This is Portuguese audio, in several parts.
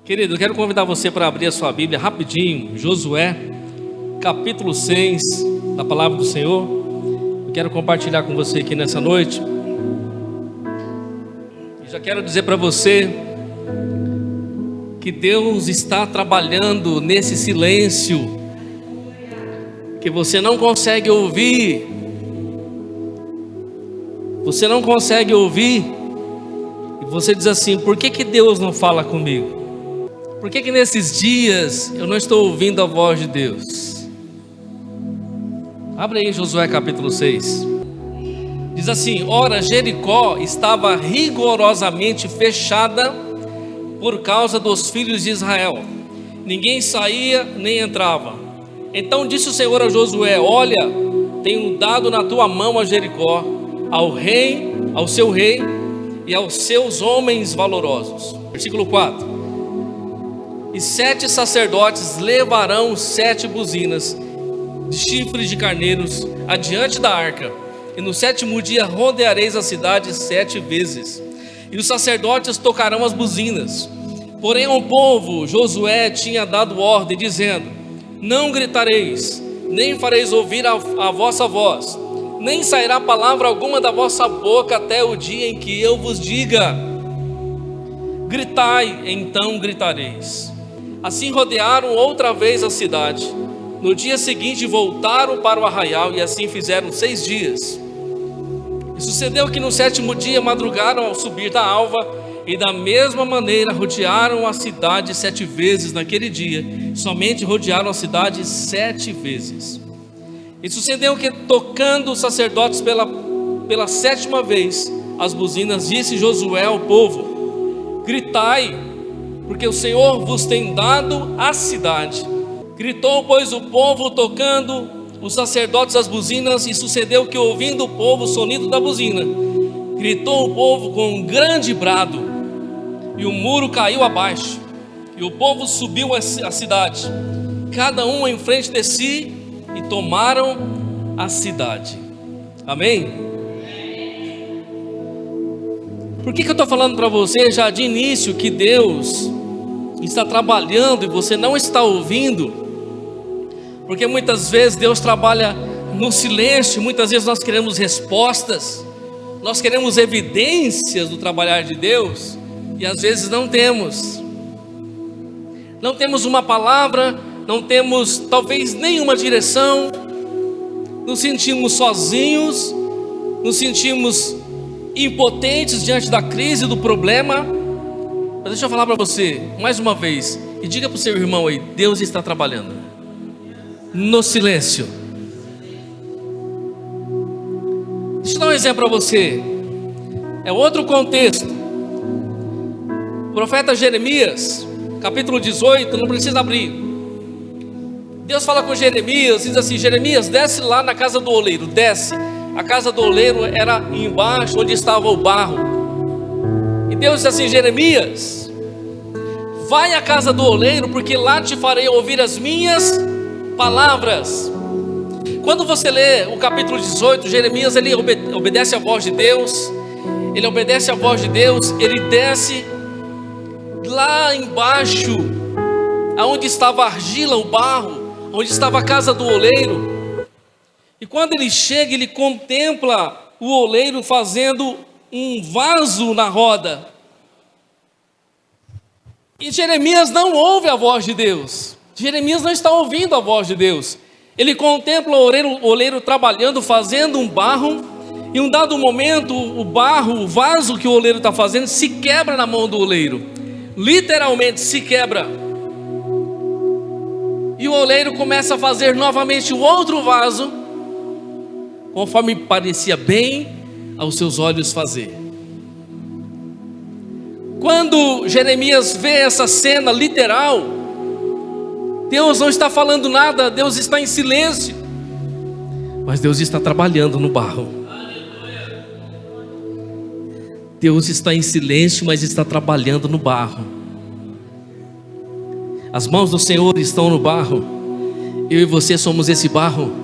Querido, eu quero convidar você para abrir a sua Bíblia rapidinho, Josué, capítulo 6, da Palavra do Senhor. Eu quero compartilhar com você aqui nessa noite. E já quero dizer para você que Deus está trabalhando nesse silêncio que você não consegue ouvir. Você não consegue ouvir. E você diz assim: por que Deus não fala comigo? Por que nesses dias eu não estou ouvindo a voz de Deus? Abre aí Josué capítulo 6. Diz assim: ora, Jericó estava rigorosamente fechada por causa dos filhos de Israel. Ninguém saía nem entrava. Então disse o Senhor a Josué: olha, tenho dado na tua mão a Jericó, ao seu rei e aos seus homens valorosos. Versículo 4. E 7 sacerdotes levarão 7 buzinas de chifres de carneiros adiante da arca, e no 7º dia rodeareis a cidade 7 vezes, e os sacerdotes tocarão as buzinas. Porém ao povo Josué tinha dado ordem, dizendo: não gritareis, nem fareis ouvir a vossa voz, nem sairá palavra alguma da vossa boca até o dia em que eu vos diga: gritai, então gritareis. Assim rodearam outra vez a cidade. No dia seguinte voltaram para o arraial, e assim fizeram 6 dias. E sucedeu que no 7º dia madrugaram ao subir da alva, e da mesma maneira rodearam a cidade 7 vezes naquele dia. Somente rodearam a cidade 7 vezes. E sucedeu que, tocando os sacerdotes pela 7ª vez as buzinas, disse Josué ao povo: gritai, porque o Senhor vos tem dado a cidade. Gritou, pois, o povo, tocando os sacerdotes as buzinas, e sucedeu que, ouvindo o povo o sonido da buzina, gritou o povo com um grande brado, e o muro caiu abaixo, e o povo subiu a cidade, cada um em frente de si, e tomaram a cidade. Amém? Por que eu estou falando para você já de início que Deus está trabalhando e você não está ouvindo? Porque muitas vezes Deus trabalha no silêncio. Muitas vezes nós queremos respostas, nós queremos evidências do trabalhar de Deus, e às vezes não temos uma palavra, não temos talvez nenhuma direção, nos sentimos sozinhos, nos sentimos impotentes diante da crise, do problema. Mas deixa eu falar para você mais uma vez, e diga para o seu irmão aí: Deus está trabalhando no silêncio. Deixa eu dar um exemplo para você, é outro contexto. O profeta Jeremias, capítulo 18, não precisa abrir. Deus fala com Jeremias, diz assim: Jeremias, desce lá na casa do oleiro, desce. A casa do oleiro era embaixo, onde estava o barro. E Deus disse assim: Jeremias, vai à casa do oleiro, porque lá te farei ouvir as minhas palavras. Quando você lê o capítulo 18, Jeremias, ele obedece a voz de Deus. Ele obedece a voz de Deus, ele desce lá embaixo, aonde estava a argila, o barro, onde estava a casa do oleiro. E quando ele chega, ele contempla o oleiro fazendo um vaso na roda. E Jeremias não ouve a voz de Deus. Jeremias não está ouvindo a voz de Deus. Ele contempla o oleiro trabalhando, fazendo um barro. E em um dado momento, o barro, o vaso que o oleiro está fazendo, se quebra na mão do oleiro. Literalmente se quebra. E o oleiro começa a fazer novamente o outro vaso, conforme parecia bem aos seus olhos fazer. Quando Jeremias vê essa cena literal, Deus não está falando nada, Deus está em silêncio, mas Deus está trabalhando no barro. Deus está em silêncio, mas está trabalhando no barro. As mãos do Senhor estão no barro. Eu e você somos esse barro.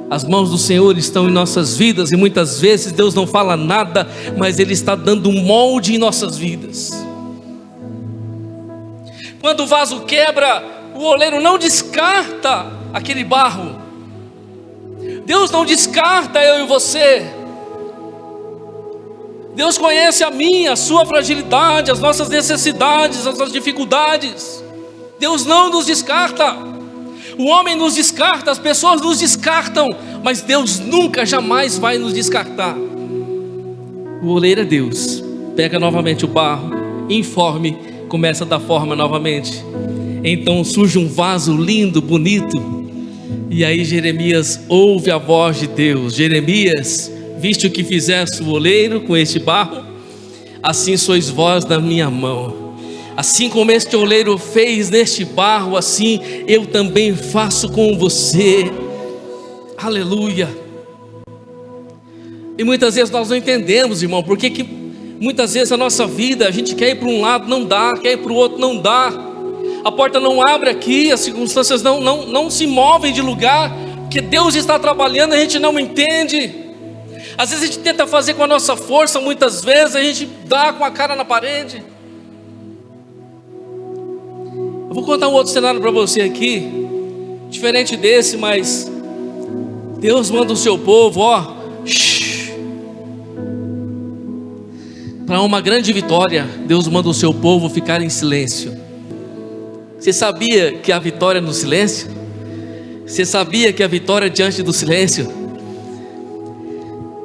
As mãos do Senhor estão em nossas vidas, e muitas vezes Deus não fala nada, mas Ele está dando um molde em nossas vidas. Quando o vaso quebra, o oleiro não descarta aquele barro. Deus não descarta eu e você. Deus conhece a minha, a sua fragilidade, as nossas necessidades, as nossas dificuldades. Deus não nos descarta. O homem nos descarta, as pessoas nos descartam, mas Deus nunca, jamais vai nos descartar. O oleiro é Deus. Pega novamente o barro, informe, começa da forma novamente. Então surge um vaso lindo, bonito. E aí Jeremias ouve a voz de Deus. Jeremias, viste o que fizeste o oleiro com este barro? Assim sois vós na minha mão. Assim como este oleiro fez neste barro, assim eu também faço com você. Aleluia. E muitas vezes nós não entendemos, irmão, porque que muitas vezes a nossa vida, a gente quer ir para um lado, não dá, quer ir para o outro, não dá. A porta não abre aqui, as circunstâncias não se movem de lugar, porque Deus está trabalhando, a gente não entende. Às vezes a gente tenta fazer com a nossa força, muitas vezes a gente dá com a cara na parede. Eu vou contar um outro cenário para você aqui, diferente desse, mas Deus manda o seu povo, para uma grande vitória. Deus manda o seu povo ficar em silêncio. Você sabia que a vitória é no silêncio? Você sabia que a vitória é diante do silêncio?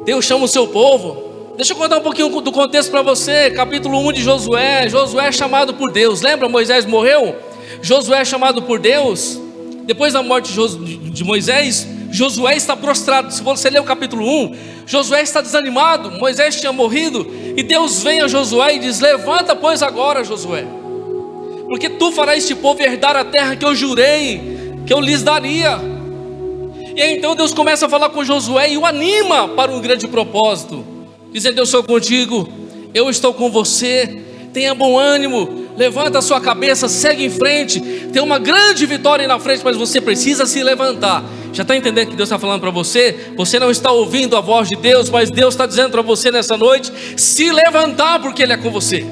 Deus chama o seu povo. Deixa eu contar um pouquinho do contexto para você. Capítulo 1 de Josué. Josué é chamado por Deus. Lembra, Moisés morreu? Josué é chamado por Deus. Depois da morte de Moisés, Josué está prostrado. Se você ler o capítulo 1, Josué está desanimado. Moisés tinha morrido. E Deus vem a Josué e diz: levanta pois agora, Josué, porque tu farás este povo herdar a terra que eu jurei que eu lhes daria. E aí então Deus começa a falar com Josué e o anima para um grande propósito, dizendo: eu sou contigo, eu estou com você, tenha bom ânimo, levanta a sua cabeça, segue em frente, tem uma grande vitória aí na frente, mas você precisa se levantar. Já está entendendo que Deus está falando para você? Você não está ouvindo a voz de Deus, mas Deus está dizendo para você nessa noite: se levantar, porque Ele é com você.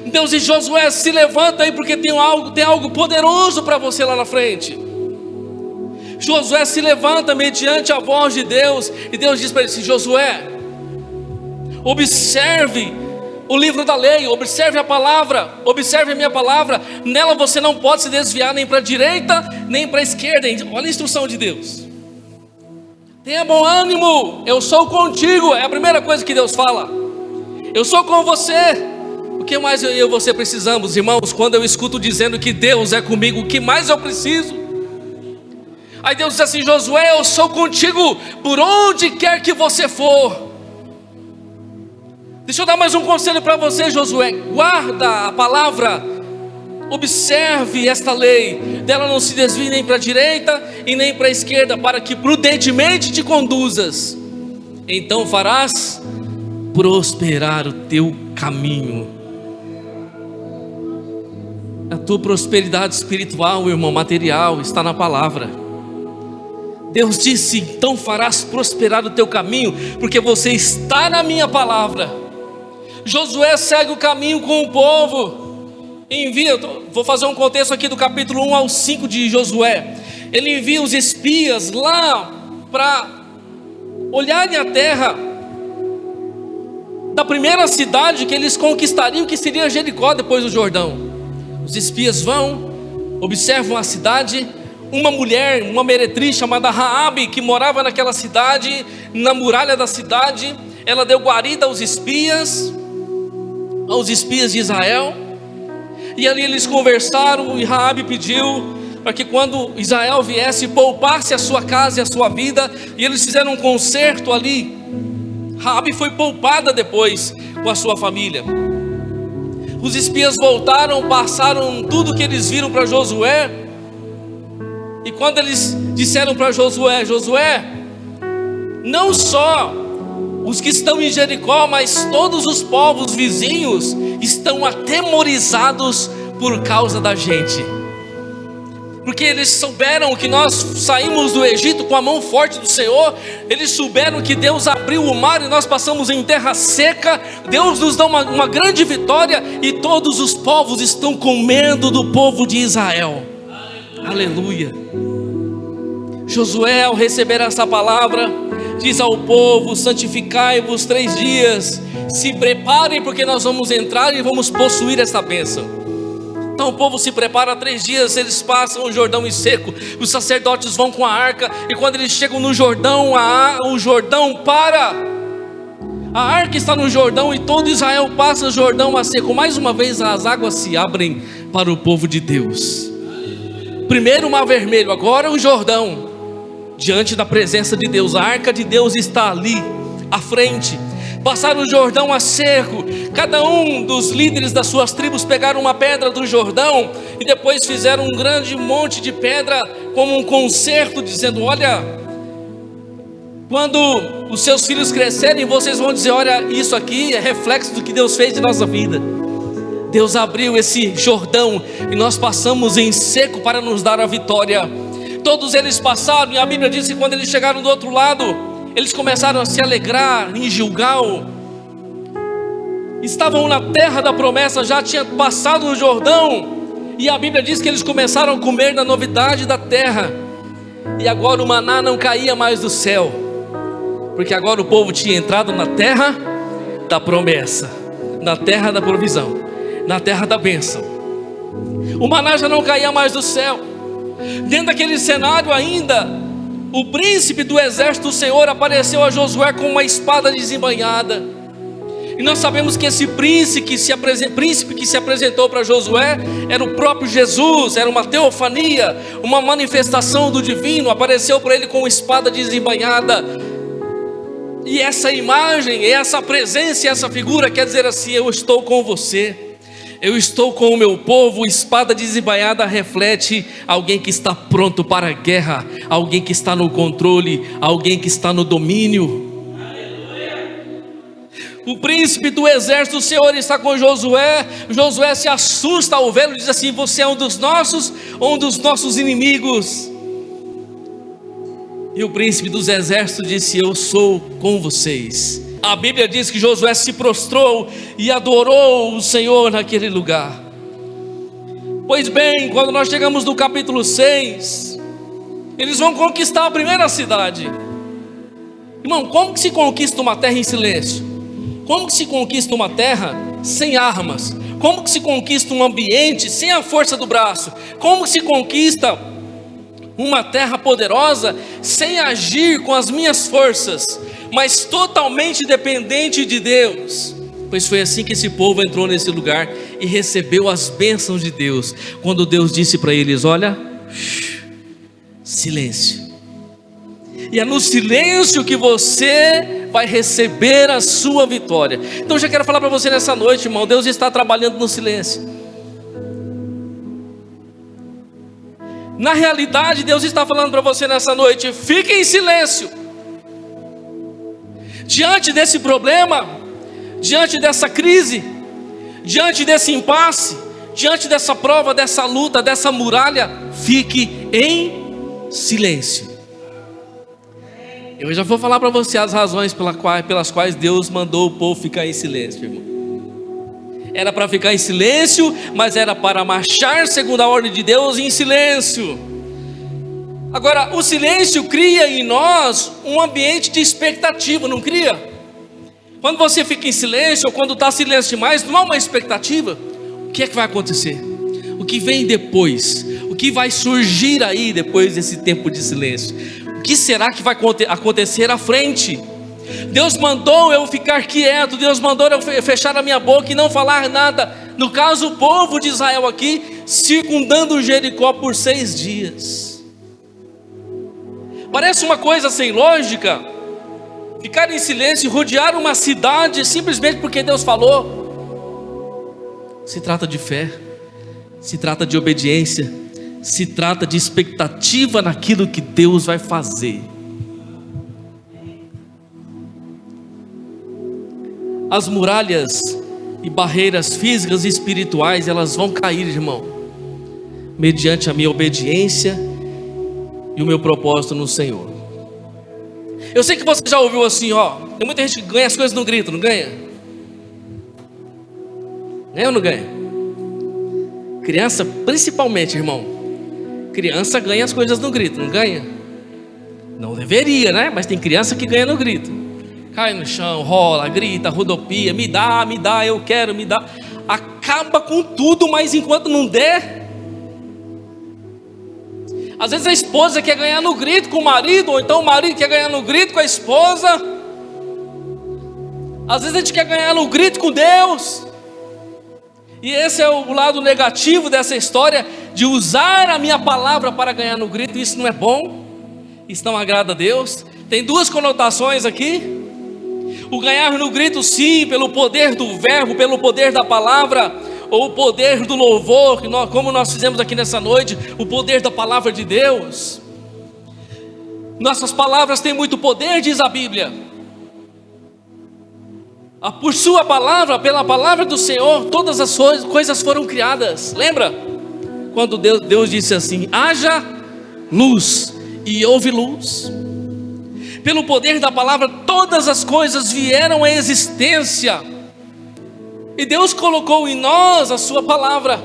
Deus diz: Josué, se levanta aí, porque tem algo poderoso para você lá na frente. Josué se levanta mediante a voz de Deus, e Deus diz para ele assim: Josué, observe o livro da lei, observe a palavra, observe a minha palavra, nela você não pode se desviar nem para a direita, nem para a esquerda. Olha a instrução de Deus: tenha bom ânimo, eu sou contigo. É a primeira coisa que Deus fala: eu sou com você. O que mais eu e você precisamos, irmãos? Quando eu escuto dizendo que Deus é comigo, o que mais eu preciso? Aí Deus diz assim: Josué, eu sou contigo por onde quer que você for. Deixa eu dar mais um conselho para você, Josué: guarda a palavra, observe esta lei, dela não se desvie nem para a direita e nem para a esquerda, para que prudentemente te conduzas, então farás prosperar o teu caminho. A tua prosperidade espiritual, irmão, material, está na palavra. Deus disse: então farás prosperar o teu caminho, porque você está na minha palavra. Josué segue o caminho com o povo, envia, vou fazer um contexto aqui do capítulo 1 ao 5 de Josué. Ele envia os espias lá para olharem a terra da primeira cidade que eles conquistariam, que seria Jericó, depois do Jordão. Os espias vão, observam a cidade. Uma mulher, uma meretriz chamada Raabe, que morava naquela cidade, na muralha da cidade, ela deu guarida aos espias de Israel. E ali eles conversaram, e Raabe pediu para que quando Israel viesse, poupasse a sua casa e a sua vida. E eles fizeram um concerto ali. Raabe foi poupada depois com a sua família. Os espias voltaram, passaram tudo que eles viram para Josué. E quando eles disseram para Josué: Josué, não só os que estão em Jericó, mas todos os povos vizinhos estão atemorizados por causa da gente. porque eles souberam que nós saímos do Egito com a mão forte do Senhor, eles souberam que Deus abriu o mar e nós passamos em terra seca. Deus nos dá uma grande vitória e todos os povos estão com medo do povo de Israel. Aleluia. Josué, ao receber essa palavra, diz ao povo: santificai-vos 3 dias, se preparem, porque nós vamos entrar e vamos possuir essa bênção. Então o povo se prepara 3 dias, eles passam o Jordão em seco, os sacerdotes vão com a arca, e quando eles chegam no Jordão, o Jordão para, a arca está no Jordão e todo Israel passa o Jordão a seco. Mais uma vez as águas se abrem para o povo de Deus. Primeiro o mar vermelho, agora o Jordão, diante da presença de Deus, a arca de Deus está ali, à frente. Passaram o Jordão a seco, cada um dos líderes das suas tribos pegaram uma pedra do Jordão e depois fizeram um grande monte de pedra como um concerto, dizendo: olha, quando os seus filhos crescerem, vocês vão dizer: olha, isso aqui é reflexo do que Deus fez em nossa vida. Deus abriu esse Jordão e nós passamos em seco para nos dar a vitória. Todos eles passaram, e a Bíblia diz que quando eles chegaram do outro lado, eles começaram a se alegrar em Gilgal. Estavam na terra da promessa, já tinha passado no Jordão, e a Bíblia diz que eles começaram a comer da novidade da terra. E agora o maná não caía mais do céu, porque agora o povo tinha entrado na terra da promessa, na terra da provisão, na terra da bênção. O maná já não caía mais do céu. Dentro daquele cenário ainda, o príncipe do exército do Senhor apareceu a Josué com uma espada desembainhada. E nós sabemos que esse príncipe que se apresentou para Josué era o próprio Jesus, era uma teofania, uma manifestação do divino. Apareceu para ele com uma espada desembainhada. E essa imagem, essa presença, essa figura quer dizer assim: eu estou com você, eu estou com o meu povo. Espada desembainhada reflete alguém que está pronto para a guerra, alguém que está no controle, alguém que está no domínio. O príncipe do exército do Senhor está com Josué. Josué se assusta ao vê-lo e diz assim: você é um dos nossos inimigos. E o príncipe dos exércitos disse: eu sou com vocês. A Bíblia diz que Josué se prostrou e adorou o Senhor naquele lugar. Pois bem, quando nós chegamos no capítulo 6, eles vão conquistar a primeira cidade. Irmão, como que se conquista uma terra em silêncio? Como que se conquista uma terra sem armas? Como que se conquista um ambiente sem a força do braço? Como que se conquista uma terra poderosa sem agir com as minhas forças, mas totalmente dependente de Deus? Pois foi assim que esse povo entrou nesse lugar e recebeu as bênçãos de Deus, quando Deus disse para eles: olha, silêncio. E é no silêncio que você vai receber a sua vitória. Então eu já quero falar para você nessa noite, irmão, Deus está trabalhando no silêncio. Na realidade, Deus está falando para você nessa noite: fique em silêncio. Diante desse problema, diante dessa crise, diante desse impasse, diante dessa prova, dessa luta, dessa muralha, fique em silêncio. Eu já vou falar para você as razões pelas quais Deus mandou o povo ficar em silêncio, irmão. Era para ficar em silêncio, mas era para marchar segundo a ordem de Deus em silêncio. Agora, o silêncio cria em nós um ambiente de expectativa, não cria? Quando você fica em silêncio, ou quando está silêncio demais, não há uma expectativa. O que é que vai acontecer? O que vem depois? O que vai surgir aí depois desse tempo de silêncio? O que será que vai acontecer à frente? Deus mandou eu ficar quieto, Deus mandou eu fechar a minha boca e não falar nada. No caso, o povo de Israel aqui, circundando Jericó por 6 dias. Parece uma coisa sem lógica, ficar em silêncio e rodear uma cidade simplesmente porque Deus falou. Se trata de fé, se trata de obediência, se trata de expectativa naquilo que Deus vai fazer. As muralhas e barreiras físicas e espirituais, elas vão cair, irmão, mediante a minha obediência e o meu propósito no Senhor. Eu sei que você já ouviu assim, tem muita gente que ganha as coisas no grito, não ganha? Ganha ou não ganha? Criança, principalmente, irmão. Criança ganha as coisas no grito, não ganha? Não deveria, né? Mas tem criança que ganha no grito. Cai no chão, rola, grita, rodopia, me dá, eu quero, me dá. Acaba com tudo, mas enquanto não der. Às vezes a esposa quer ganhar no grito com o marido, ou então o marido quer ganhar no grito com a esposa. Às vezes a gente quer ganhar no grito com Deus. E esse é o lado negativo dessa história, de usar a minha palavra para ganhar no grito. Isso não é bom, isso não agrada a Deus. Tem duas conotações aqui: o ganhar no grito, sim, pelo poder do verbo, pelo poder da palavra, ou o poder do louvor, como nós fizemos aqui nessa noite, o poder da palavra de Deus. Nossas palavras têm muito poder, diz a Bíblia. Por sua palavra, pela palavra do Senhor, todas as coisas foram criadas. Lembra? Quando Deus disse assim: haja luz, e houve luz. Pelo poder da palavra, todas as coisas vieram à existência. E Deus colocou em nós a sua palavra.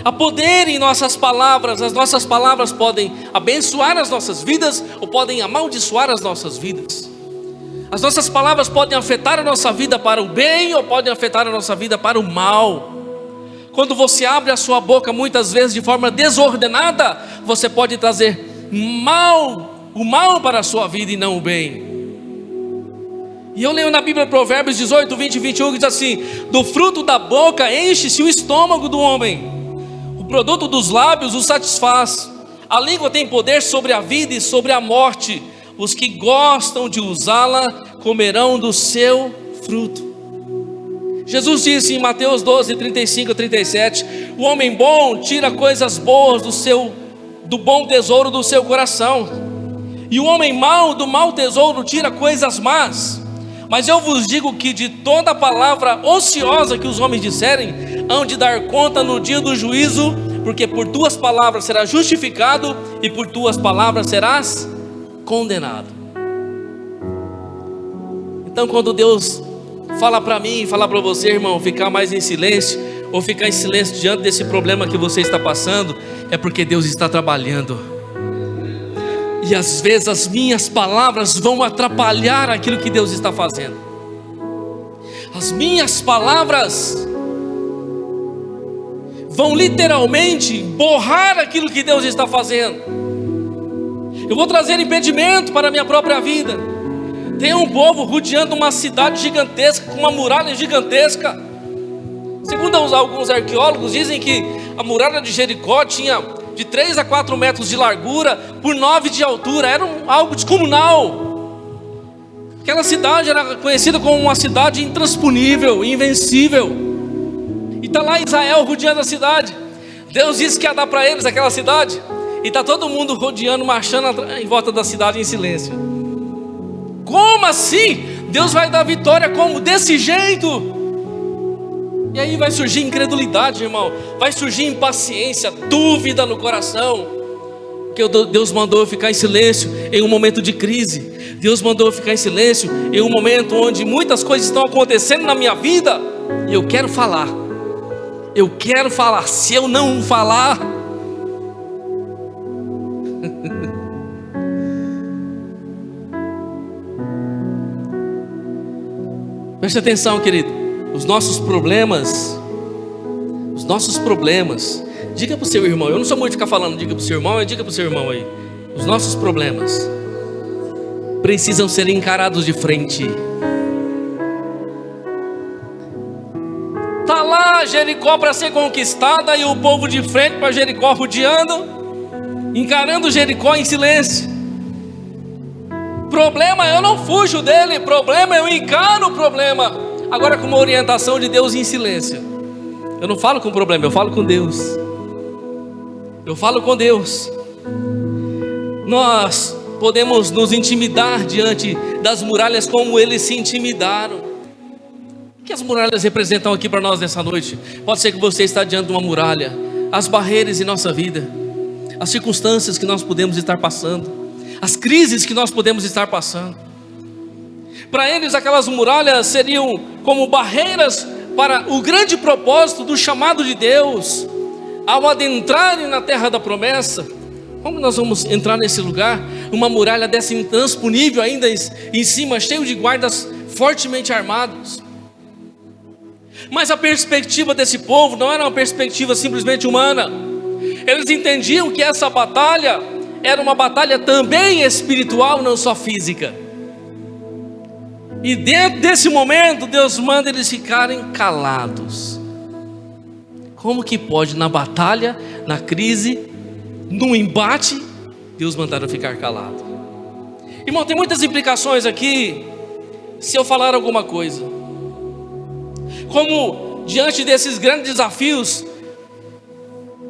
Há poder em nossas palavras. As nossas palavras podem abençoar as nossas vidas, ou podem amaldiçoar as nossas vidas. As nossas palavras podem afetar a nossa vida para o bem, ou podem afetar a nossa vida para o mal. Quando você abre a sua boca muitas vezes de forma desordenada, você pode trazer o mal para a sua vida e não o bem. E eu leio na Bíblia Provérbios 18, 20 e 21, que diz assim: do fruto da boca enche-se o estômago do homem, o produto dos lábios o satisfaz. A língua tem poder sobre a vida e sobre a morte. Os que gostam de usá-la comerão do seu fruto. Jesus disse em Mateus 12, 35 a 37: o homem bom tira coisas boas do bom tesouro do seu coração, e o homem mau do mau tesouro tira coisas más. Mas eu vos digo que de toda palavra ociosa que os homens disserem, hão de dar conta no dia do juízo, porque por tuas palavras serás justificado, e por tuas palavras serás condenado. Então, quando Deus fala para mim, fala para você, irmão, ficar mais em silêncio, ou ficar em silêncio diante desse problema que você está passando, é porque Deus está trabalhando. E às vezes as minhas palavras vão atrapalhar aquilo que Deus está fazendo. As minhas palavras vão literalmente borrar aquilo que Deus está fazendo. Eu vou trazer impedimento para a minha própria vida. Tem um povo rodeando uma cidade gigantesca, com uma muralha gigantesca. Segundo alguns arqueólogos, dizem que a muralha de Jericó tinha de 3 a 4 metros de largura, por 9 de altura. Era algo descomunal. Aquela cidade era conhecida como uma cidade intransponível, invencível. E está lá Israel rodeando a cidade. Deus disse que ia dar para eles aquela cidade, e está todo mundo rodeando, marchando em volta da cidade em silêncio. Como assim? Deus vai dar vitória como? Desse jeito? E aí vai surgir incredulidade, irmão. Vai surgir impaciência, dúvida no coração. Porque Deus mandou eu ficar em silêncio em um momento de crise. Deus mandou eu ficar em silêncio em um momento onde muitas coisas estão acontecendo na minha vida, e eu quero falar. Eu quero falar. Se eu não falar, preste atenção, querido. Os nossos problemas, diga para o seu irmão. Eu não sou muito de ficar falando, diga para o seu irmão, diga para o seu irmão aí. Os nossos problemas precisam ser encarados de frente. Está lá Jericó para ser conquistada, e o povo de frente para Jericó rodeando, encarando Jericó em silêncio. Problema, eu não fujo dele. Problema, eu encaro o problema. Agora com uma orientação de Deus em silêncio. Eu não falo com o problema, eu falo com Deus. Eu falo com Deus. Nós podemos nos intimidar diante das muralhas como eles se intimidaram. O que as muralhas representam aqui para nós nessa noite? Pode ser que você está diante de uma muralha, as barreiras em nossa vida, as circunstâncias que nós podemos estar passando, as crises que nós podemos estar passando. Para eles, aquelas muralhas seriam como barreiras para o grande propósito do chamado de Deus, ao adentrarem na terra da promessa. Como nós vamos entrar nesse lugar? Uma muralha dessa intransponível, ainda em cima, cheio de guardas fortemente armados. Mas a perspectiva desse povo não era uma perspectiva simplesmente humana. Eles entendiam que essa batalha era uma batalha também espiritual, não só física. E dentro desse momento, Deus manda eles ficarem calados. Como que pode, na batalha, na crise, no embate, Deus mandaram ficar calado? Irmão, tem muitas implicações aqui, se eu falar alguma coisa. Como diante desses grandes desafios,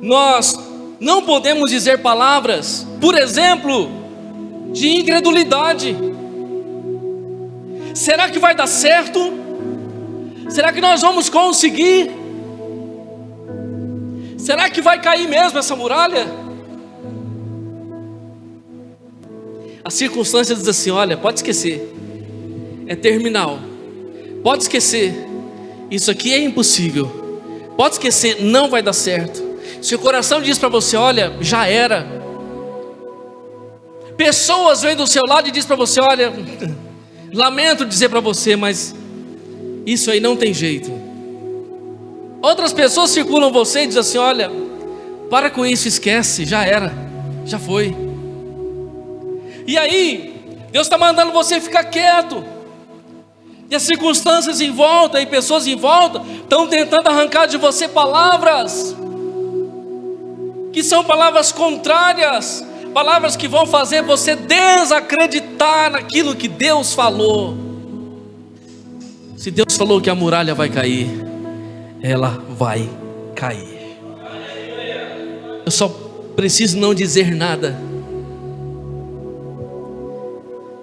nós não podemos dizer palavras, por exemplo, de incredulidade. Será que vai dar certo? Será que nós vamos conseguir? Será que vai cair mesmo essa muralha? As circunstâncias dizem assim: olha, pode esquecer, é terminal, pode esquecer, isso aqui é impossível, pode esquecer, não vai dar certo. Seu coração diz para você: olha, já era. Pessoas vêm do seu lado e diz para você: olha, lamento dizer para você, mas isso aí não tem jeito. Outras pessoas circulam você e dizem assim: olha, para com isso, esquece, já era, já foi. E aí, Deus está mandando você ficar quieto. E as circunstâncias em volta, e pessoas em volta, estão tentando arrancar de você palavras, que são palavras contrárias, palavras que vão fazer você desacreditar naquilo que Deus falou. Se Deus falou que a muralha vai cair, ela vai cair. Eu só preciso não dizer nada.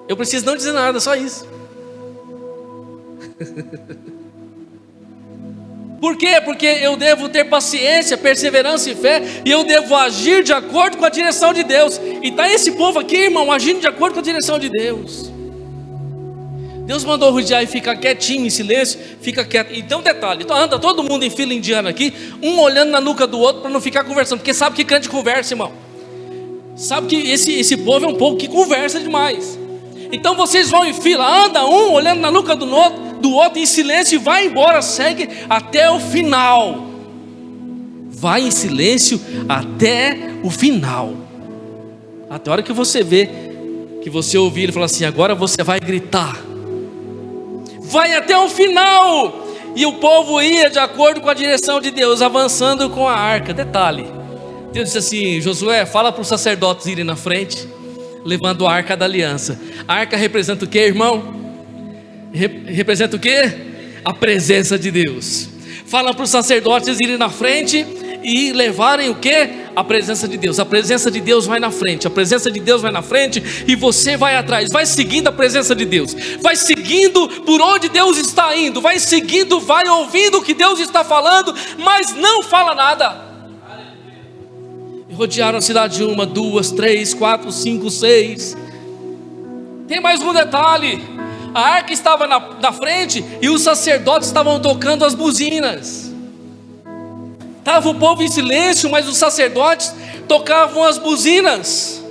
Eu preciso não dizer nada, só isso. Por quê? Porque eu devo ter paciência, perseverança e fé, e eu devo agir de acordo com a direção de Deus. E está esse povo aqui, irmão, agindo de acordo com a direção de Deus. Deus mandou rodear e ficar quietinho, em silêncio, fica quieto. Então detalhe, então anda todo mundo em fila indiana aqui, um olhando na nuca do outro para não ficar conversando, porque sabe que crente conversa, irmão. Sabe que esse povo é um povo que conversa demais. Então vocês vão em fila, anda um olhando na nuca do outro em silêncio e vai embora, segue até o final. Vai em silêncio até o final. Até a hora que você vê, que você ouvir ele falar assim: agora você vai gritar. Vai até o final. E o povo ia de acordo com a direção de Deus, avançando com a arca. Detalhe, Deus disse assim: Josué, fala para os sacerdotes irem na frente, levando a arca da aliança. A arca representa o que, irmão? Representa o que? A presença de Deus. Fala para os sacerdotes irem na frente e levarem o que? A presença de Deus. A presença de Deus vai na frente, a presença de Deus vai na frente, e você vai atrás, vai seguindo a presença de Deus, vai seguindo por onde Deus está indo, vai seguindo, vai ouvindo o que Deus está falando, mas não fala nada. Rodearam a cidade 1, 2, 3, 4, 5, 6. Tem mais um detalhe: a arca estava na frente e os sacerdotes estavam tocando as buzinas. Estava o povo em silêncio, mas os sacerdotes tocavam as buzinas.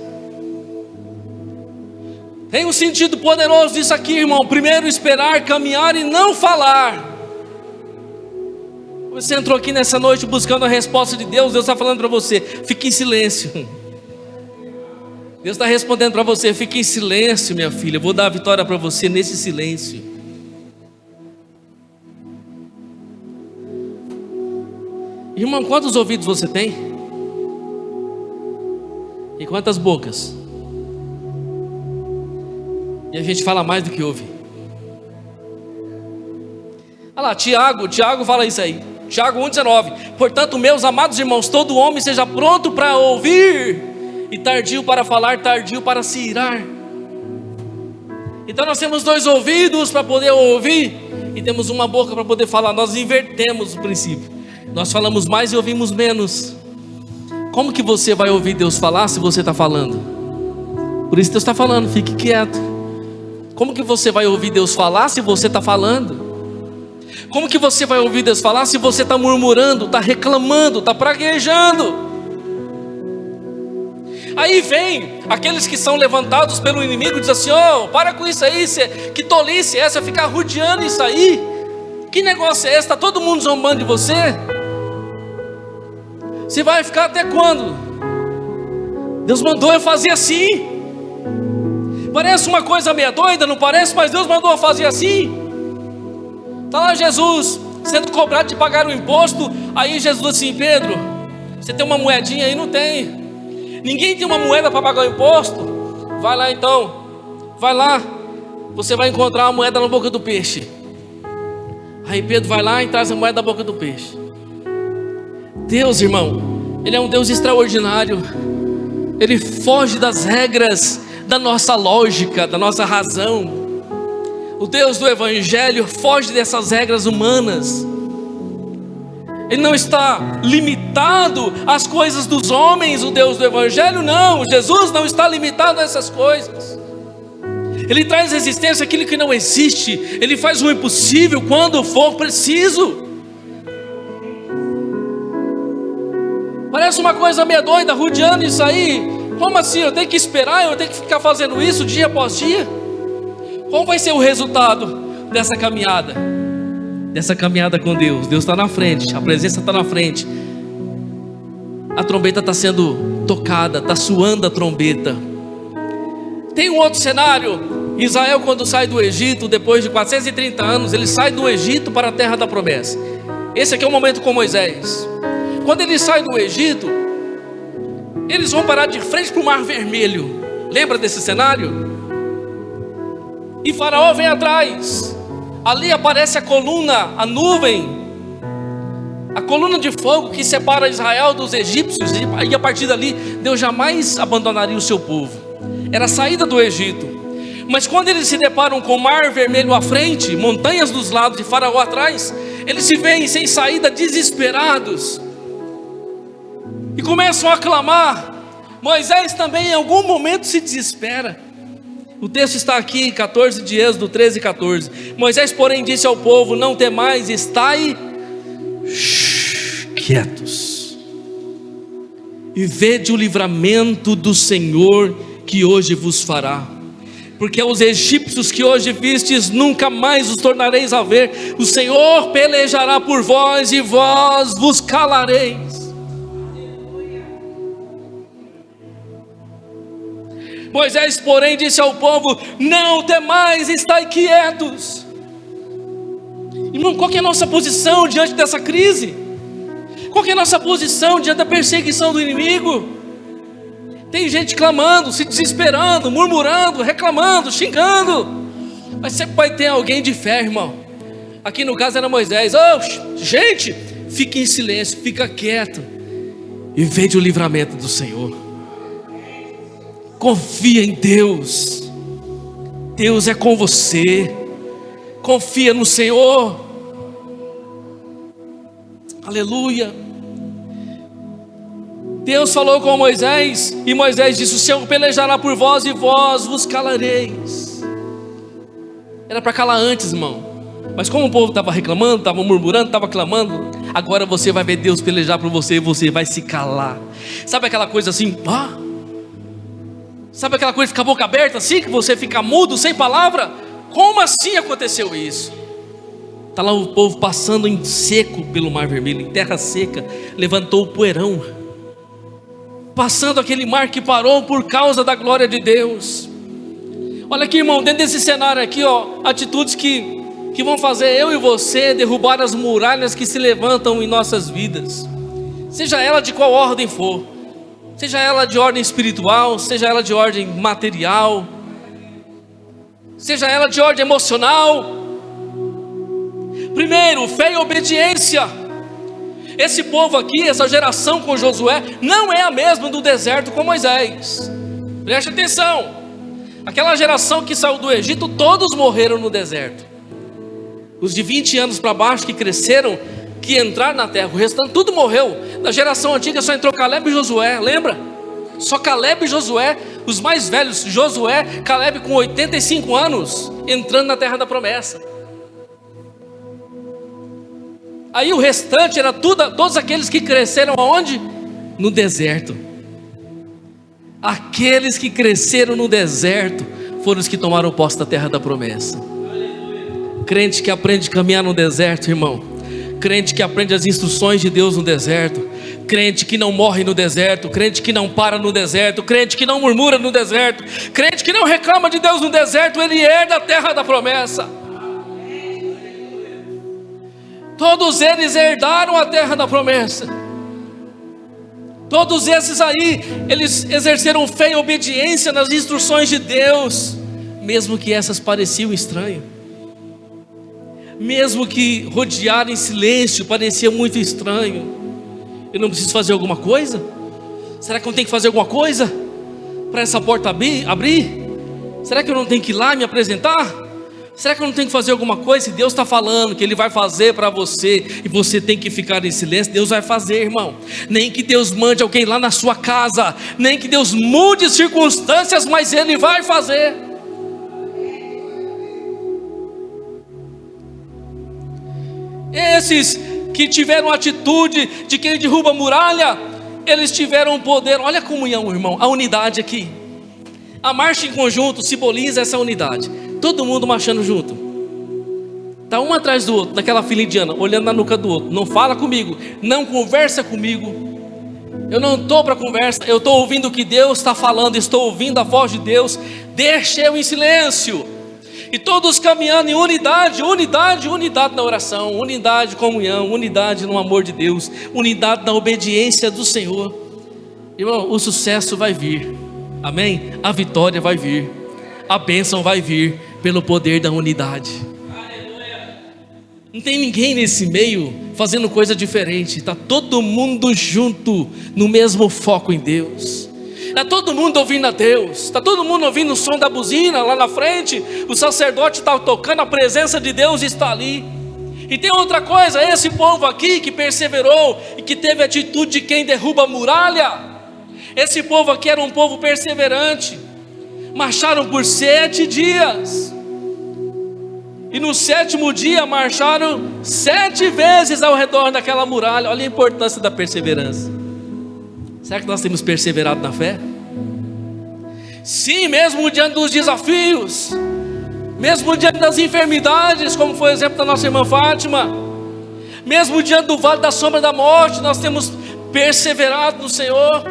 Tem um sentido poderoso disso aqui, irmão. Primeiro, esperar, caminhar e não falar. Você entrou aqui nessa noite buscando a resposta de Deus. Deus está falando para você: fique em silêncio. Deus está respondendo para você: fique em silêncio, minha filha. Eu vou dar a vitória para você nesse silêncio. Irmão, quantos ouvidos você tem? E quantas bocas? E a gente fala mais do que ouve. Olha lá, Tiago fala isso aí. Tiago 1,19. Portanto, meus amados irmãos, todo homem seja pronto para ouvir, e tardio para falar, tardio para se irar. Então nós temos 2 ouvidos para poder ouvir, e temos uma boca para poder falar. Nós invertemos o princípio. Nós falamos mais e ouvimos menos. Como que você vai ouvir Deus falar se você está falando? Por isso Deus está falando, fique quieto. Como que você vai ouvir Deus falar se você está falando? Como que você vai ouvir Deus falar se você está murmurando, está reclamando, está praguejando? Aí vem aqueles que são levantados pelo inimigo e dizem assim: ó, para com isso aí, que tolice é essa, ficar rodeando isso aí? Que negócio é esse? Está todo mundo zombando de você? Você vai ficar até quando? Deus mandou eu fazer assim. Parece uma coisa meia doida, não parece? Mas Deus mandou eu fazer assim. Está lá Jesus sendo cobrado de pagar o imposto. Aí Jesus assim: Pedro, você tem uma moedinha aí? Não tem. Ninguém tem uma moeda para pagar o imposto? Vai lá então, vai lá, você vai encontrar uma moeda na boca do peixe. Aí Pedro vai lá e traz a moeda da boca do peixe. Deus, irmão, Ele é um Deus extraordinário. Ele foge das regras da nossa lógica, da nossa razão. O Deus do Evangelho foge dessas regras humanas. Ele não está limitado às coisas dos homens, o Deus do Evangelho não. Jesus não está limitado a essas coisas. Ele traz à existência aquilo que não existe. Ele faz o impossível quando for preciso. Parece uma coisa meio doida, rodeando isso aí. Como assim? Eu tenho que esperar, eu tenho que ficar fazendo isso dia após dia? Qual vai ser o resultado dessa caminhada? Dessa caminhada com Deus? Deus está na frente, a presença está na frente. A trombeta está sendo tocada, está soando a trombeta. Tem um outro cenário. Israel, quando sai do Egito, depois de 430 anos, ele sai do Egito para a terra da promessa. Esse aqui é o momento com Moisés. Quando ele sai do Egito, eles vão parar de frente para o Mar Vermelho. Lembra desse cenário? E Faraó vem atrás. Ali aparece a coluna, a nuvem, a coluna de fogo que separa Israel dos egípcios. E a partir dali, Deus jamais abandonaria o seu povo. Era a saída do Egito. Mas quando eles se deparam com o Mar Vermelho à frente, montanhas dos lados e Faraó atrás, eles se veem sem saída, desesperados, e começam a clamar. Moisés também em algum momento se desespera. O texto está aqui, 14 de Êxodo 13 e 14. Moisés, porém, disse ao povo: não temais, estai quietos e vede o livramento do Senhor que hoje vos fará. Porque os egípcios que hoje vistes, nunca mais os tornareis a ver. O Senhor pelejará por vós e vós vos calareis. Moisés, porém, disse ao povo: não temais, estai quietos. Irmão, qual que é a nossa posição diante dessa crise? Qual que é a nossa posição diante da perseguição do inimigo? Tem gente clamando, se desesperando, murmurando, reclamando, xingando. Mas sempre vai ter alguém de fé, irmão. Aqui no caso era Moisés. Oh, gente, fique em silêncio, fica quieto e vede o livramento do Senhor. Confia em Deus. Deus é com você. Confia no Senhor. Aleluia. Deus falou com Moisés, e Moisés disse: o Senhor pelejará por vós e vós vos calareis. Era para calar antes, irmão. Mas como o povo estava reclamando, estava murmurando, estava clamando, agora você vai ver Deus pelejar por você e você vai se calar. Sabe aquela coisa assim, sabe aquela coisa de ficar a boca aberta assim, que você fica mudo, sem palavra? Como assim aconteceu isso? Está lá o povo passando em seco pelo Mar Vermelho, em terra seca, levantou o poeirão, passando aquele mar que parou por causa da glória de Deus. Olha aqui, irmão, dentro desse cenário aqui, atitudes que vão fazer eu e você derrubar as muralhas que se levantam em nossas vidas, seja ela de qual ordem for, seja ela de ordem espiritual, seja ela de ordem material, seja ela de ordem emocional. Primeiro, fé e obediência. Esse povo aqui, essa geração com Josué, não é a mesma do deserto com Moisés. Preste atenção. Aquela geração que saiu do Egito, todos morreram no deserto. Os de 20 anos para baixo que cresceram, que entraram na terra. O restante tudo morreu. Na geração antiga só entrou Caleb e Josué, lembra? Só Caleb e Josué, os mais velhos, Josué, Caleb com 85 anos, entrando na terra da promessa. Aí o restante era todos aqueles que cresceram aonde? No deserto. Aqueles que cresceram no deserto foram os que tomaram posse da terra da promessa. Crente que aprende a caminhar no deserto, irmão. Crente que aprende as instruções de Deus no deserto. Crente que não morre no deserto. Crente que não para no deserto. Crente que não murmura no deserto. Crente que não reclama de Deus no deserto. Ele herda a terra da promessa. Todos eles herdaram a terra da promessa. Todos esses aí, eles exerceram fé e obediência nas instruções de Deus, mesmo que essas pareciam estranhas, mesmo que rodear em silêncio parecia muito estranho. Eu não preciso fazer alguma coisa? Será que eu tenho que fazer alguma coisa para essa porta abrir? Será que eu não tenho que ir lá me apresentar? Será que eu não tenho que fazer alguma coisa? Se Deus está falando que Ele vai fazer para você, e você tem que ficar em silêncio, Deus vai fazer, irmão. Nem que Deus mande alguém lá na sua casa, nem que Deus mude circunstâncias, mas Ele vai fazer. Esses que tiveram a atitude de quem derruba a muralha, eles tiveram o poder. Olha a comunhão, irmão, a unidade aqui. A marcha em conjunto simboliza essa unidade. Todo mundo marchando junto. Está um atrás do outro, naquela fila indiana, olhando na nuca do outro. Não fala comigo, não conversa comigo. Eu não estou para conversa, eu estou ouvindo o que Deus está falando, estou ouvindo a voz de Deus. Deixa eu em silêncio. E todos caminhando em unidade, unidade, unidade na oração, unidade, comunhão, unidade no amor de Deus, unidade na obediência do Senhor. Irmão, o sucesso vai vir. Amém? A vitória vai vir. A bênção vai vir pelo poder da unidade. Não tem ninguém nesse meio fazendo coisa diferente. Está todo mundo junto no mesmo foco em Deus. Está todo mundo ouvindo a Deus. Está todo mundo ouvindo o som da buzina lá na frente. O sacerdote está tocando, a presença de Deus está ali. E tem outra coisa, esse povo aqui que perseverou e que teve a atitude de quem derruba a muralha. Esse povo aqui era um povo perseverante. Marcharam por 7 dias. E no 7º dia marcharam 7 vezes ao redor daquela muralha. Olha a importância da perseverança. Será que nós temos perseverado na fé? Sim, mesmo diante dos desafios, mesmo diante das enfermidades, como foi o exemplo da nossa irmã Fátima, mesmo diante do vale da sombra da morte, nós temos perseverado no Senhor.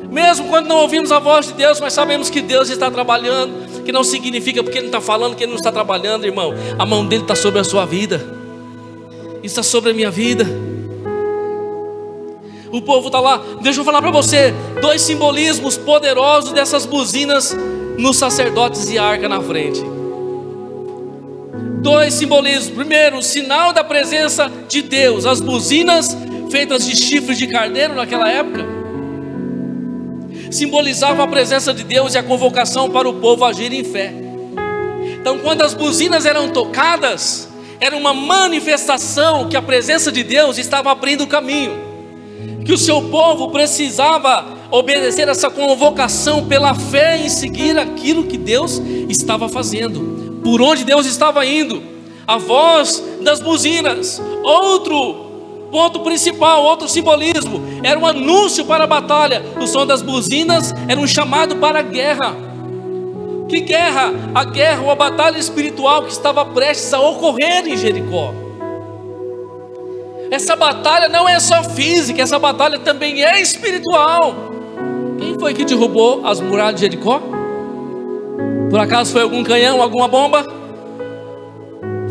Mesmo quando não ouvimos a voz de Deus, mas sabemos que Deus está trabalhando, que não significa porque Ele está falando que Ele não está trabalhando, irmão. A mão dEle está sobre a sua vida, está sobre a minha vida. O povo está lá. Deixa eu falar para você 2 simbolismos poderosos dessas buzinas nos sacerdotes e a arca na frente. 2 simbolismos. Primeiro, o sinal da presença de Deus. As buzinas feitas de chifres de carneiro naquela época simbolizavam a presença de Deus e a convocação para o povo agir em fé. Então, quando as buzinas eram tocadas, era uma manifestação que a presença de Deus estava abrindo o caminho, que o seu povo precisava obedecer essa convocação pela fé em seguir aquilo que Deus estava fazendo, por onde Deus estava indo. A voz das buzinas. Outro ponto principal, outro simbolismo, era um anúncio para a batalha. O som das buzinas era um chamado para a guerra. Que guerra? A guerra ou a batalha espiritual que estava prestes a ocorrer em Jericó. Essa batalha não é só física, essa batalha também é espiritual. Quem foi que derrubou as muralhas de Jericó? Por acaso foi algum canhão, alguma bomba?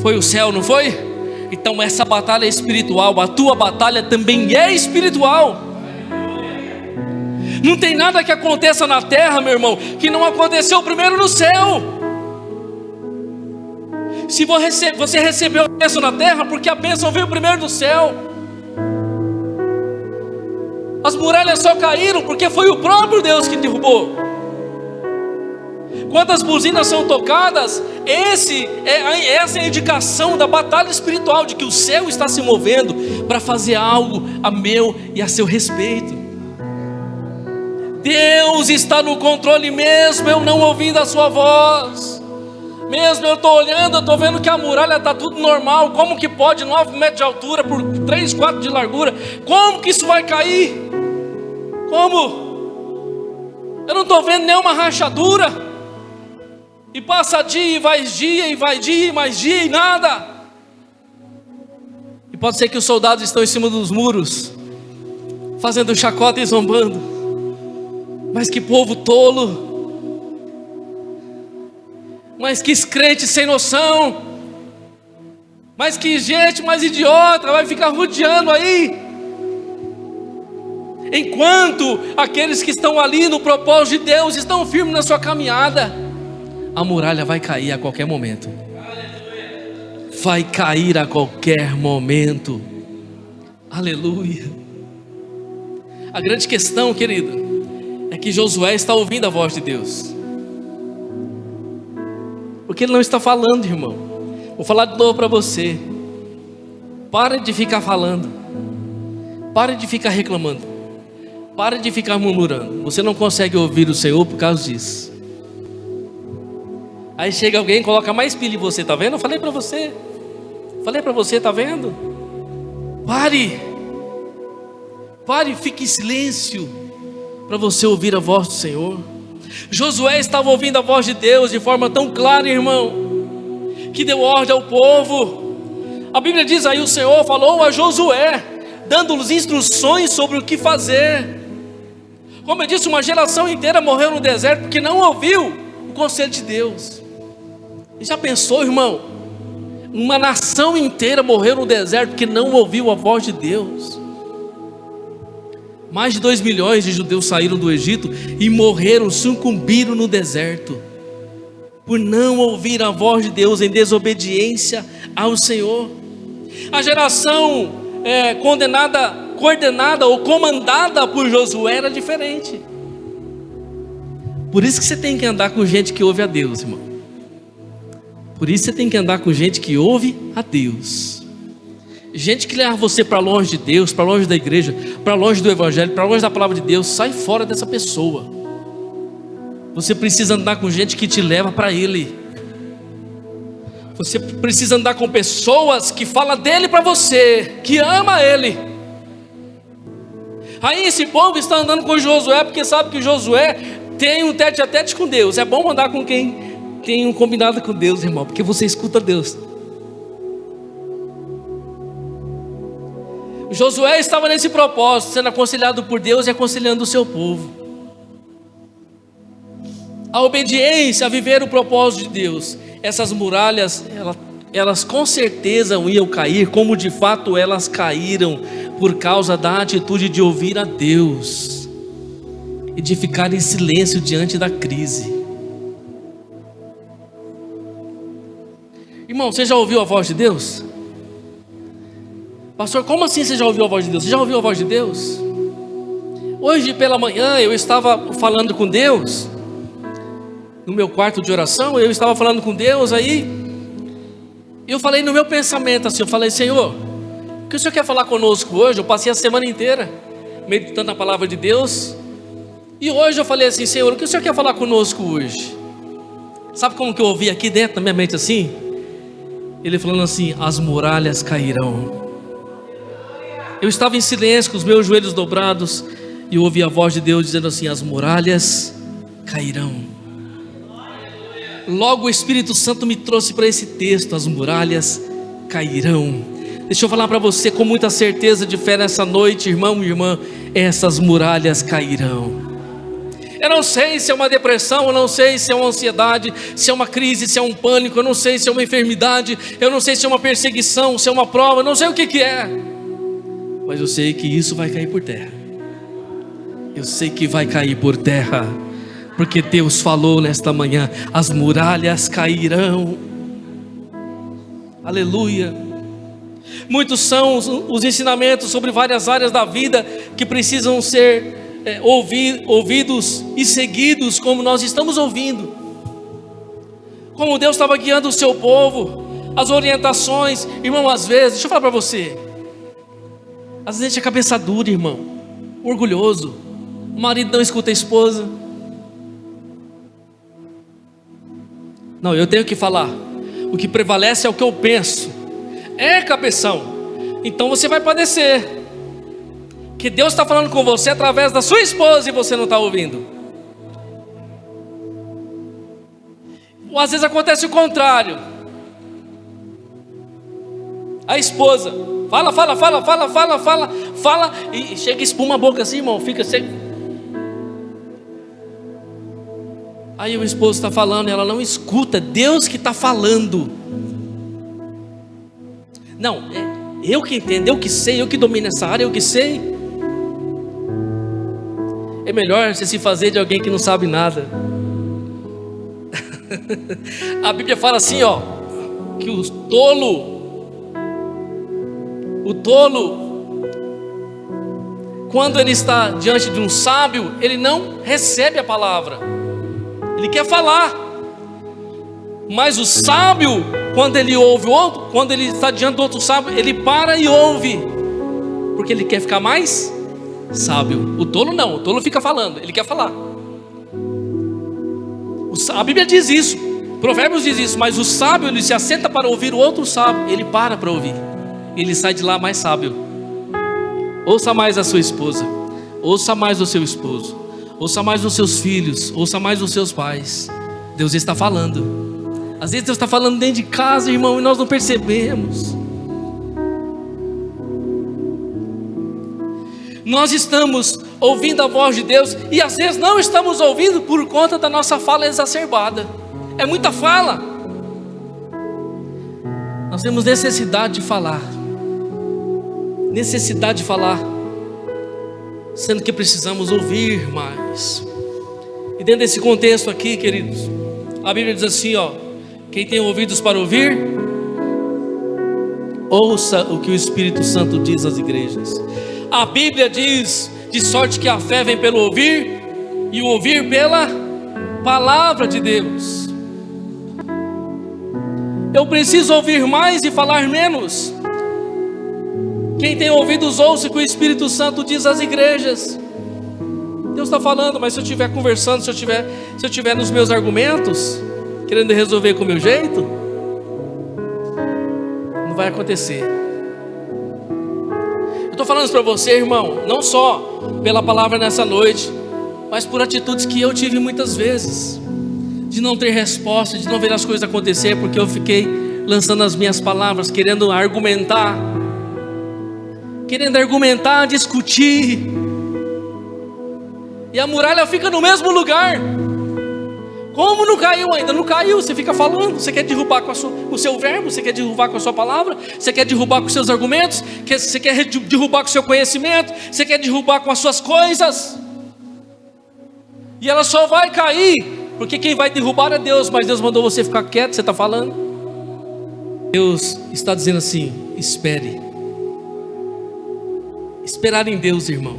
Foi o céu, não foi? Então essa batalha é espiritual. A tua batalha também é espiritual. Não tem nada que aconteça na terra, meu irmão, que não aconteceu primeiro no céu. Se você recebeu a bênção na terra, porque a bênção veio primeiro do céu. As muralhas só caíram porque foi o próprio Deus que derrubou. Quando as buzinas são tocadas, essa é a indicação da batalha espiritual, de que o céu está se movendo para fazer algo a meu e a seu respeito. Deus está no controle, mesmo eu não ouvindo a sua voz, mesmo eu estou olhando, eu estou vendo que a muralha está tudo normal. Como que pode 9 metros de altura por 3, 4 de largura? Como que isso vai cair? Como? Eu não estou vendo nenhuma rachadura. E passa dia e vai dia, e vai dia e mais dia e nada. E pode ser que os soldados estão em cima dos muros, fazendo chacota e zombando. Mas que povo tolo, mas que crente sem noção, mas que gente mais idiota, vai ficar rodeando aí. Enquanto aqueles que estão ali no propósito de Deus estão firmes na sua caminhada, a muralha vai cair a qualquer momento. Vai cair a qualquer momento. Aleluia. A grande questão, querido, é que Josué está ouvindo a voz de Deus, porque ele não está falando, irmão. Vou falar de novo para você. Pare de ficar falando, pare de ficar reclamando, pare de ficar murmurando. Você não consegue ouvir o Senhor por causa disso. Aí chega alguém e coloca mais pilha em você, tá vendo? Eu falei para você, tá vendo? Pare, fique em silêncio para você ouvir a voz do Senhor. Josué estava ouvindo a voz de Deus de forma tão clara, irmão, que deu ordem ao povo. A Bíblia diz aí: o Senhor falou a Josué, dando-lhes instruções sobre o que fazer. Como eu disse, uma geração inteira morreu no deserto porque não ouviu o conselho de Deus. E já pensou, irmão? Uma nação inteira morreu no deserto porque não ouviu a voz de Deus. Mais de 2 milhões de judeus saíram do Egito e morreram, sucumbiram no deserto, por não ouvir a voz de Deus, em desobediência ao Senhor. A geração coordenada ou comandada por Josué era diferente. Por isso que você tem que andar com gente que ouve a Deus, irmão. Por isso você tem que andar com gente que ouve a Deus. Gente que leva você para longe de Deus, para longe da igreja, para longe do evangelho, para longe da palavra de Deus. Sai fora dessa pessoa. Você precisa andar com gente que te leva para Ele. Você precisa andar com pessoas que falam dele para você, que ama Ele. Aí esse povo está andando com Josué porque sabe que Josué tem um tete a tete com Deus. É bom andar com quem tem um combinado com Deus, irmão, porque você escuta Deus. Josué estava nesse propósito, sendo aconselhado por Deus e aconselhando o seu povo. A obediência, a viver o propósito de Deus. Essas muralhas, elas com certeza iam cair, como de fato elas caíram, por causa da atitude de ouvir a Deus e de ficar em silêncio diante da crise. Irmão, você já ouviu a voz de Deus? Pastor, como assim você já ouviu a voz de Deus? Você já ouviu a voz de Deus? Hoje pela manhã eu estava falando com Deus, no meu quarto de oração, eu estava falando com Deus, aí eu falei no meu pensamento assim, eu falei: Senhor, o que o Senhor quer falar conosco hoje? Eu passei a semana inteira meditando a palavra de Deus, e hoje eu falei assim: Senhor, o que o Senhor quer falar conosco hoje? Sabe como que eu ouvi aqui dentro da minha mente assim? Ele falando assim: as muralhas cairão. Eu estava em silêncio, com os meus joelhos dobrados, e eu ouvi a voz de Deus dizendo assim: as muralhas cairão. Logo o Espírito Santo me trouxe para esse texto: as muralhas cairão. Deixa eu falar para você com muita certeza de fé nessa noite, irmão e irmã: essas muralhas cairão. Eu não sei se é uma depressão, eu não sei se é uma ansiedade, se é uma crise, se é um pânico, eu não sei se é uma enfermidade, eu não sei se é uma perseguição, se é uma prova, eu não sei o que é, mas eu sei que isso vai cair por terra. Eu sei que vai cair por terra, porque Deus falou nesta manhã: as muralhas cairão. Aleluia. Muitos são os ensinamentos sobre várias áreas da vida que precisam ser ouvidos e seguidos, como nós estamos ouvindo. como Deus estava guiando o seu povo, as orientações. Irmão, às vezes, deixa eu falar para você, às vezes a gente é cabeça dura, irmão, orgulhoso, o marido não escuta a esposa. Não, eu tenho que falar, o que prevalece é o que eu penso. É, cabeção, então você vai padecer, que Deus está falando com você através da sua esposa e você não está ouvindo. Ou às vezes acontece o contrário, a esposa fala e chega e espuma a boca assim, irmão, fica seco. Aí o esposo está falando e ela não escuta, Deus que está falando. Não, eu que entendo, eu que sei, eu que domino essa área, eu que sei. É melhor você se fazer de alguém que não sabe nada. A Bíblia fala assim, ó, que o tolo, quando ele está diante de um sábio, ele não recebe a palavra, ele quer falar. Mas o sábio, quando ele ouve o outro, quando ele está diante do outro sábio, ele para e ouve, porque ele quer ficar mais sábio. O tolo não, o tolo fica falando, ele quer falar. A Bíblia diz isso, Provérbios diz isso, mas o sábio, ele se assenta para ouvir o outro sábio, ele para ouvir, ele sai de lá mais sábio. Ouça mais a sua esposa, ouça mais o seu esposo, ouça mais os seus filhos, ouça mais os seus pais. Deus está falando. Às vezes Deus está falando dentro de casa, irmão, e nós não percebemos. Nós estamos ouvindo a voz de Deus e às vezes não estamos ouvindo por conta da nossa fala exacerbada. É muita fala. Nós temos necessidade de falar. Necessidade de falar, sendo que precisamos ouvir mais. E dentro desse contexto aqui, queridos, a Bíblia diz assim, ó: quem tem ouvidos para ouvir, ouça o que o Espírito Santo diz às igrejas. A Bíblia diz, de sorte que a fé vem pelo ouvir, e o ouvir pela palavra de Deus. Eu preciso ouvir mais e falar menos. Quem tem ouvidos, ouça o que o Espírito Santo diz às igrejas. Deus está falando, mas se eu estiver conversando, se eu estiver nos meus argumentos, querendo resolver com o meu jeito, não vai acontecer. Eu estou falando isso para você, irmão, não só pela palavra nessa noite, mas por atitudes que eu tive muitas vezes, de não ter resposta, de não ver as coisas acontecer, porque eu fiquei lançando as minhas palavras, querendo argumentar, discutir, e a muralha fica no mesmo lugar. Como não caiu ainda? Não caiu, você fica falando, você quer derrubar com o seu verbo, você quer derrubar com a sua palavra, você quer derrubar com os seus argumentos, você quer derrubar com o seu conhecimento, você quer derrubar com as suas coisas, e ela só vai cair, porque quem vai derrubar é Deus, mas Deus mandou você ficar quieto, você está falando. Deus está dizendo assim: espere. Esperar em Deus, irmão.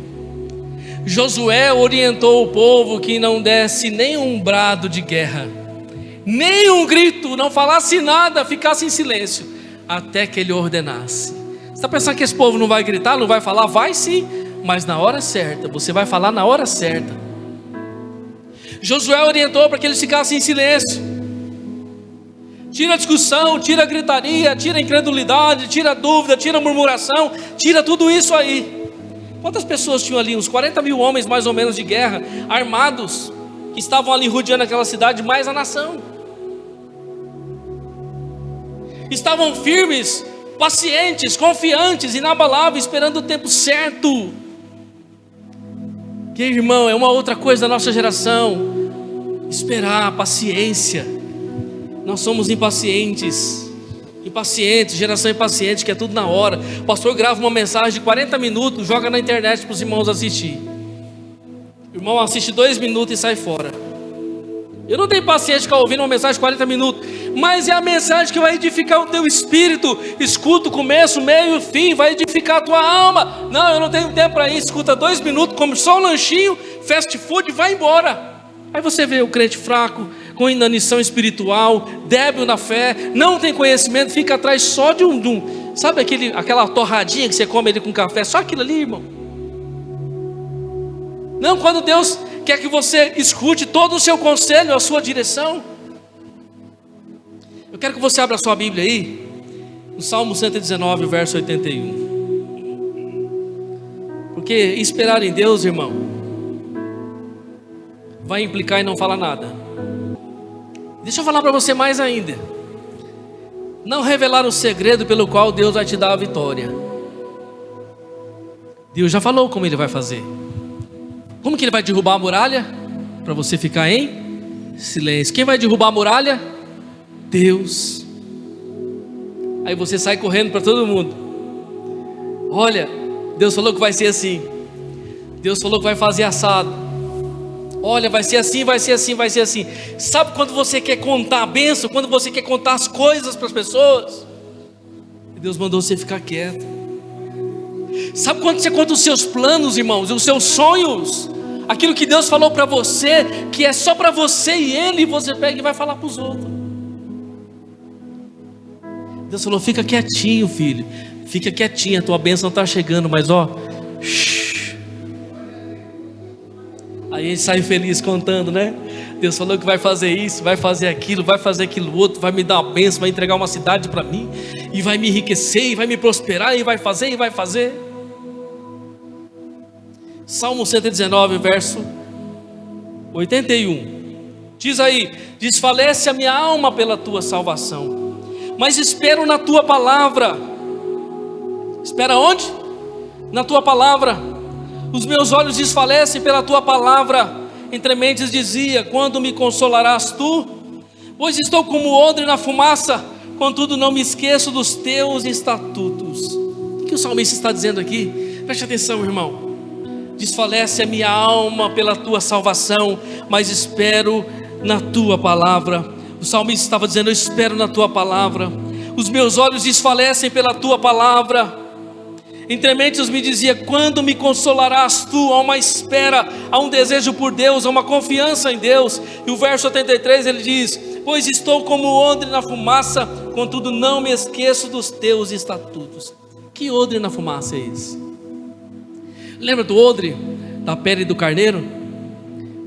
Josué orientou o povo que não desse nem um brado de guerra, nem um grito, não falasse nada, ficasse em silêncio, até que ele ordenasse. Você está pensando que esse povo não vai gritar, não vai falar? Vai sim, mas na hora certa, você vai falar na hora certa. Josué orientou para que eles ficassem em silêncio. Tira a discussão, tira a gritaria, tira a incredulidade, tira a dúvida, tira a murmuração, tira tudo isso aí. Quantas pessoas tinham ali? Uns 40 mil homens mais ou menos de guerra, armados, que estavam ali rodeando aquela cidade, mais a nação. Estavam firmes, pacientes, confiantes, inabaláveis, esperando o tempo certo. Que, irmão, é uma outra coisa da nossa geração. Esperar, paciência. Nós somos impacientes, geração impaciente, que é tudo na hora. O pastor grava uma mensagem de 40 minutos, joga na internet para os irmãos assistir. O irmão assiste 2 minutos e sai fora. Eu não tenho paciência de ficar ouvindo uma mensagem de 40 minutos, mas é a mensagem que vai edificar o teu espírito. Escuta o começo, meio e fim, vai edificar a tua alma. Não, eu não tenho tempo para isso. Escuta 2 minutos, come só um lanchinho, fast food e vai embora. Aí você vê o crente fraco, com inanição espiritual, débil na fé, não tem conhecimento, fica atrás só de sabe aquela torradinha que você come ali com café, só aquilo ali, irmão. Não, quando Deus quer que você escute todo o seu conselho, a sua direção. Eu quero que você abra a sua Bíblia aí, no Salmo 119, verso 81. Porque esperar em Deus, irmão, vai implicar em não falar nada. Deixa eu falar para você mais ainda. Não revelar o segredo pelo qual Deus vai te dar a vitória. Deus já falou como Ele vai fazer. Como que Ele vai derrubar a muralha? Para você ficar em silêncio. Quem vai derrubar a muralha? Deus. Aí você sai correndo para todo mundo. Olha, Deus falou que vai ser assim. Deus falou que vai fazer assado. Olha, vai ser assim, vai ser assim, vai ser assim. Sabe quando você quer contar a bênção? Quando você quer contar as coisas para as pessoas? Deus mandou você ficar quieto. Sabe quando você conta os seus planos, irmãos, os seus sonhos? Aquilo que Deus falou para você, que é só para você e Ele, você pega e vai falar para os outros. Deus falou, fica quietinho, filho. Fica quietinho, a tua bênção está chegando, mas Aí a gente sai feliz contando, né? Deus falou que vai fazer isso, vai fazer aquilo outro, vai me dar uma bênção, vai entregar uma cidade para mim, e vai me enriquecer, e vai me prosperar, e vai fazer, e vai fazer. Salmo 119, verso 81. Diz aí, desfalece a minha alma pela tua salvação, mas espero na tua palavra. Espera onde? Na tua palavra. Os meus olhos desfalecem pela tua palavra. Entre mentes dizia, quando me consolarás tu? Pois estou como odre na fumaça, contudo não me esqueço dos teus estatutos. O que o salmista está dizendo aqui? Preste atenção, irmão. Desfalece a minha alma pela tua salvação, mas espero na tua palavra. O salmista estava dizendo, eu espero na tua palavra. Os meus olhos desfalecem pela tua palavra. Entre mentes me dizia, quando me consolarás tu? Há uma espera, há um desejo por Deus, há uma confiança em Deus. E o verso 83 ele diz, pois estou como odre na fumaça, contudo não me esqueço dos teus estatutos. Que odre na fumaça é esse? Lembra do odre, da pele do carneiro?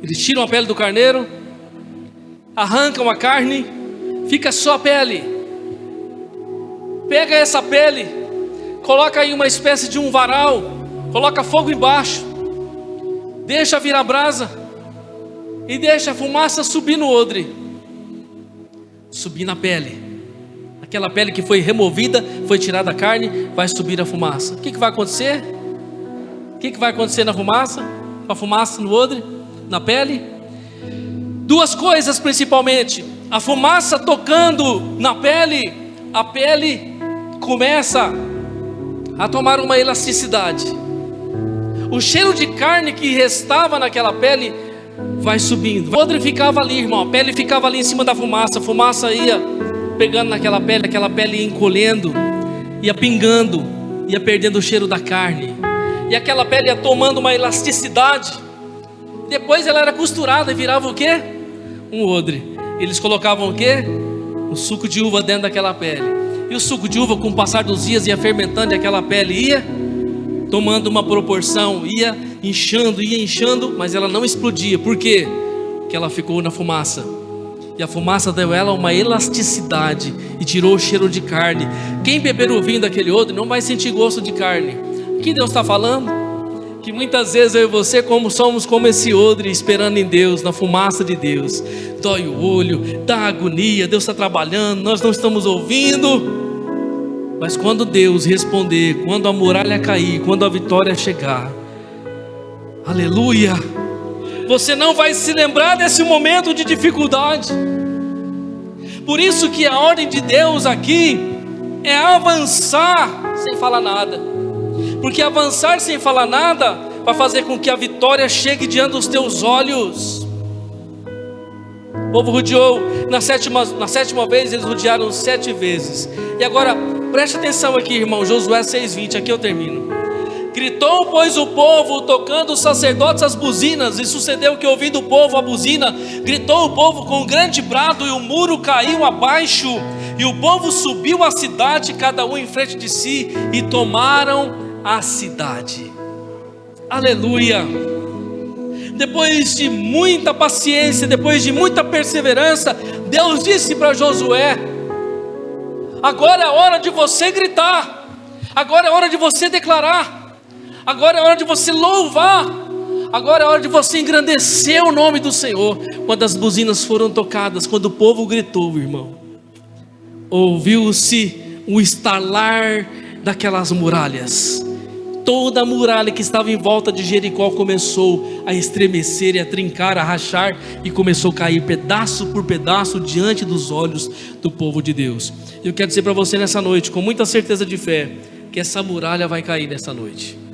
Eles tiram a pele do carneiro, arrancam a carne, fica só a pele. Pega essa pele, coloca aí uma espécie de um varal, coloca fogo embaixo, deixa virar brasa e deixa a fumaça subir no odre, subir na pele. Aquela pele que foi removida, foi tirada a carne, vai subir a fumaça. O que vai acontecer? O que vai acontecer na fumaça? Com a fumaça no odre, na pele? Duas coisas principalmente. A fumaça tocando na pele, a pele começa a tomar uma elasticidade. O cheiro de carne que restava naquela pele vai subindo. O odre ficava ali, irmão. A pele ficava ali em cima da fumaça. A fumaça ia pegando naquela pele, aquela pele ia encolhendo, ia pingando, ia perdendo o cheiro da carne. E aquela pele ia tomando uma elasticidade. Depois ela era costurada e virava o quê? Um odre. Eles colocavam o quê? Um suco de uva dentro daquela pele. E o suco de uva, com o passar dos dias, ia fermentando e aquela pele ia tomando uma proporção, ia inchando, mas ela não explodia. Por quê? Porque ela ficou na fumaça. E a fumaça deu a ela uma elasticidade e tirou o cheiro de carne. Quem beber o vinho daquele odre não vai sentir gosto de carne. O que Deus está falando? Que muitas vezes eu e você somos como esse odre, esperando em Deus, na fumaça de Deus. Dói o olho, dá agonia, Deus está trabalhando, nós não estamos ouvindo. Mas quando Deus responder, quando a muralha cair, quando a vitória chegar, aleluia, você não vai se lembrar desse momento de dificuldade. Por isso que a ordem de Deus aqui é avançar sem falar nada. Porque avançar sem falar nada vai fazer com que a vitória chegue diante dos teus olhos. O povo rodeou na sétima vez, eles rodearam 7 vezes. E agora, preste atenção aqui, irmão, Josué 6:20, aqui eu termino. Gritou, pois, o povo, tocando os sacerdotes as buzinas, e sucedeu que, ouvindo o povo a buzina, gritou o povo com um grande brado, e o muro caiu abaixo, e o povo subiu à cidade, cada um em frente de si, e tomaram a cidade. Aleluia! Depois de muita paciência, depois de muita perseverança, Deus disse para Josué: agora é hora de você gritar, agora é hora de você declarar, agora é hora de você louvar, agora é hora de você engrandecer o nome do Senhor. Quando as buzinas foram tocadas, quando o povo gritou, irmão, ouviu-se um estalar daquelas muralhas. Toda a muralha que estava em volta de Jericó começou a estremecer e a trincar, a rachar, e começou a cair pedaço por pedaço diante dos olhos do povo de Deus. Eu quero dizer para você nessa noite, com muita certeza de fé, que essa muralha vai cair nessa noite.